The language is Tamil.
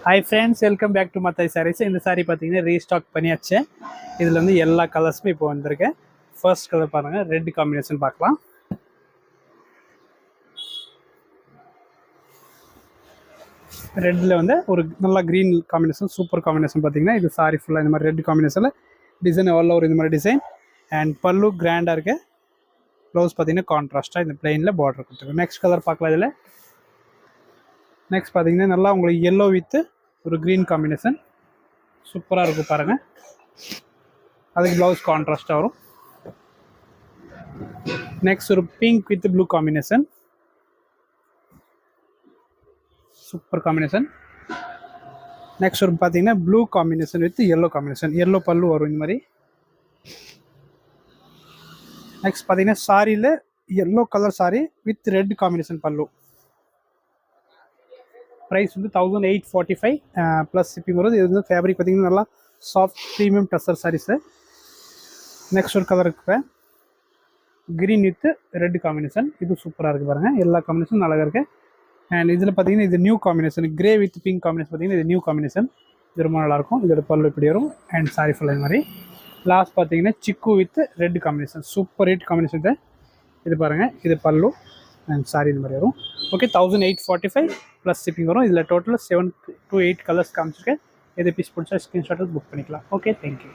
Hi friends, welcome back to Mathai saris. இந்த சாரீ பார்த்தீங்கன்னா ரீஸ்டாக் பண்ணியாச்சு. இதில் வந்து எல்லா கலர்ஸுமே இப்போ வந்திருக்கு. ஃபர்ஸ்ட் கலர் பாருங்கள், ரெட் காம்பினேஷன் பார்க்கலாம். ரெட்டில் வந்து ஒரு நல்லா க்ரீன் காம்பினேஷன், சூப்பர் காம்பினேஷன். பார்த்தீங்கன்னா இது சாரீ ஃபுல்லாக இந்த மாதிரி ரெட் காம்பினேஷனில் டிசைன் எவ்வளோ ஒரு இந்த மாதிரி டிசைன். அண்ட் பல்லு கிராண்டாக இருக்குது. ப்ளவுஸ் பார்த்தீங்கன்னா கான்ட்ராஸ்ட்டாக இந்த பிளெயினில் பார்டர் கொடுத்துருக்கு. நெக்ஸ்ட் கலர் பார்க்கலாம். இதில் நெக்ஸ்ட் பார்த்தீங்கன்னா நல்லா உங்களுக்கு எல்லோ வித்து ஒரு க்ரீன் காம்பினேஷன் சூப்பராக இருக்கும் பாருங்கள். அதுக்கு ப்ளவுஸ் கான்ட்ராஸ்ட்டாக வரும். நெக்ஸ்ட் ஒரு pink with blue combination, super combination. Next ஒரு பார்த்தீங்கன்னா blue combination with yellow combination, yellow பல்லு வரும் இந்த மாதிரி. நெக்ஸ்ட் பார்த்தீங்கன்னா சாரியில் yellow colour sorry with red combination பல்லு. ப்ரைஸ் வந்து 1845 ப்ளஸ் ஷிப்பிங் வருது. இது வந்து ஃபேப்ரிக் பார்த்திங்கன்னா நல்லா soft premium tussar saris. Next ஒரு கலர் இருக்கு, க்ரீன் வித் ரெட் காம்பினேஷன். இது சூப்பராக இருக்குது பாருங்கள். எல்லா காம்பினேஷனும் நல்லா இருக்குது. அண்ட் இதில் பார்த்தீங்கன்னா இது new combination, grey with pink combination. பார்த்தீங்கன்னா இது நியூ காம்பினேஷன், இது ரொம்ப நல்லாயிருக்கும். இதோட பல்லு இப்படி வரும். அண்ட் சாரி ஃபுல்லாக இந்த மாதிரி. லாஸ்ட் பார்த்தீங்கன்னா சிக்கு with red combination, super red combination. இது பாருங்கள், இது பல்லு அண்ட் சாரி இந்த மாதிரி வரும். ஓகே, 1845 ப்ளஸ் ஷிப்பிங் வரும். இதில் டோட்டலாக 7 to 8 கலர்ஸ் காமிச்சிருக்கேன். எது பீஸ் பிடிச்சா ஸ்க்ரீன்ஷாட்டில் புக் பண்ணிக்கலாம். Okay, thank you.